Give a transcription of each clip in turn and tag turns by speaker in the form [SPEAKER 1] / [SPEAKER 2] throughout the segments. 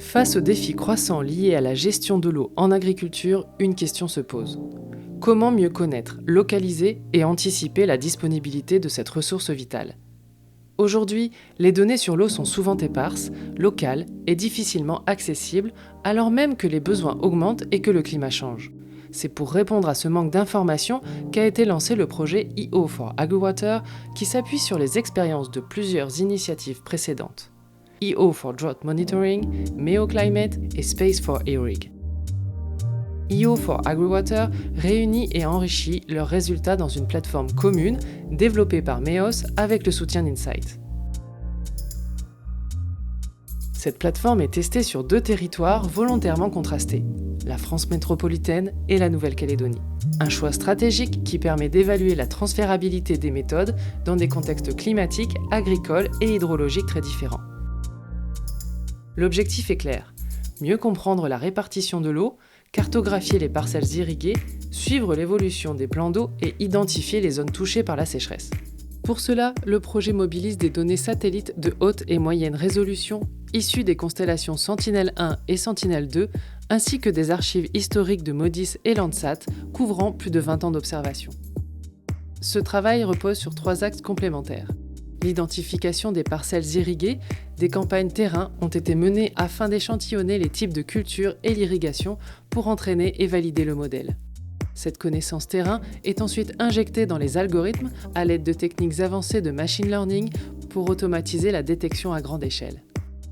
[SPEAKER 1] Face aux défis croissants liés à la gestion de l'eau en agriculture, une question se pose. Comment mieux connaître, localiser et anticiper la disponibilité de cette ressource vitale ? Aujourd'hui, les données sur l'eau sont souvent éparses, locales et difficilement accessibles, alors même que les besoins augmentent et que le climat change. C'est pour répondre à ce manque d'informations qu'a été lancé le projet EO for AgriWater, qui s'appuie sur les expériences de plusieurs initiatives précédentes. EO for Drought Monitoring, MEO-Climate et Space for Irrig. EO for AgriWater réunit et enrichit leurs résultats dans une plateforme commune développée par MEOS avec le soutien d'Insight. Cette plateforme est testée sur 2 territoires volontairement contrastés, la France métropolitaine et la Nouvelle-Calédonie. Un choix stratégique qui permet d'évaluer la transférabilité des méthodes dans des contextes climatiques, agricoles et hydrologiques très différents. L'objectif est clair, mieux comprendre la répartition de l'eau, cartographier les parcelles irriguées, suivre l'évolution des plans d'eau et identifier les zones touchées par la sécheresse. Pour cela, le projet mobilise des données satellites de haute et moyenne résolution issues des constellations Sentinel-1 et Sentinel-2, ainsi que des archives historiques de MODIS et Landsat couvrant plus de 20 ans d'observation. Ce travail repose sur 3 axes complémentaires. L'identification des parcelles irriguées, des campagnes terrain ont été menées afin d'échantillonner les types de cultures et l'irrigation pour entraîner et valider le modèle. Cette connaissance terrain est ensuite injectée dans les algorithmes à l'aide de techniques avancées de machine learning pour automatiser la détection à grande échelle.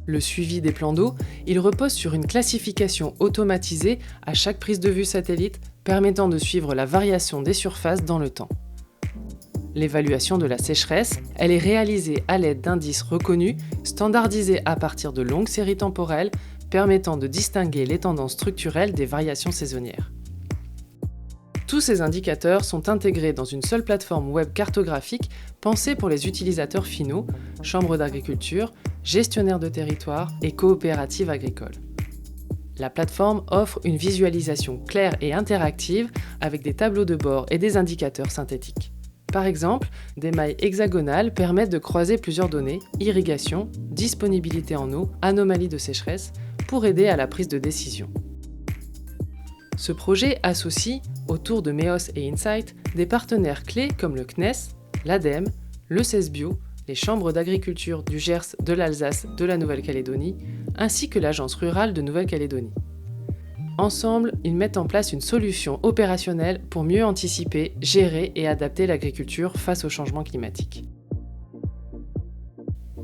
[SPEAKER 1] Le suivi des plans d'eau, il repose sur une classification automatisée à chaque prise de vue satellite permettant de suivre la variation des surfaces dans le temps. L'évaluation de la sécheresse, elle est réalisée à l'aide d'indices reconnus, standardisés à partir de longues séries temporelles, permettant de distinguer les tendances structurelles des variations saisonnières. Tous ces indicateurs sont intégrés dans une seule plateforme web cartographique pensée pour les utilisateurs finaux, chambres d'agriculture, gestionnaires de territoire et coopératives agricoles. La plateforme offre une visualisation claire et interactive avec des tableaux de bord et des indicateurs synthétiques. Par exemple, des mailles hexagonales permettent de croiser plusieurs données, irrigation, disponibilité en eau, anomalie de sécheresse, pour aider à la prise de décision. Ce projet associe, autour de MEOS et Insight, des partenaires clés comme le CNES, l'ADEME, le CESBio, les chambres d'agriculture du Gers, de l'Alsace, de la Nouvelle-Calédonie, ainsi que l'Agence rurale de Nouvelle-Calédonie. Ensemble, ils mettent en place une solution opérationnelle pour mieux anticiper, gérer et adapter l'agriculture face au changement climatique.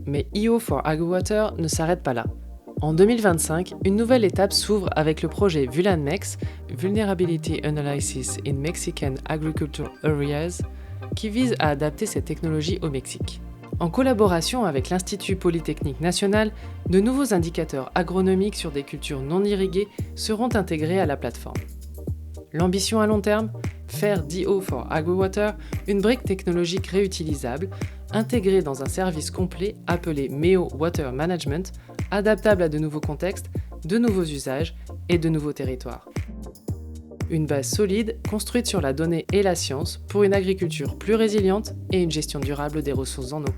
[SPEAKER 1] Mais EO for AgriWater ne s'arrête pas là. En 2025, une nouvelle étape s'ouvre avec le projet VulanMex, Vulnerability Analysis in Mexican Agricultural Areas, qui vise à adapter cette technologie au Mexique. En collaboration avec l'Institut Polytechnique National, de nouveaux indicateurs agronomiques sur des cultures non irriguées seront intégrés à la plateforme. L'ambition à long terme ? Faire d'EO for AgriWater une brique technologique réutilisable, intégrée dans un service complet appelé MEO Water Management, adaptable à de nouveaux contextes, de nouveaux usages et de nouveaux territoires. Une base solide construite sur la donnée et la science pour une agriculture plus résiliente et une gestion durable des ressources en eau.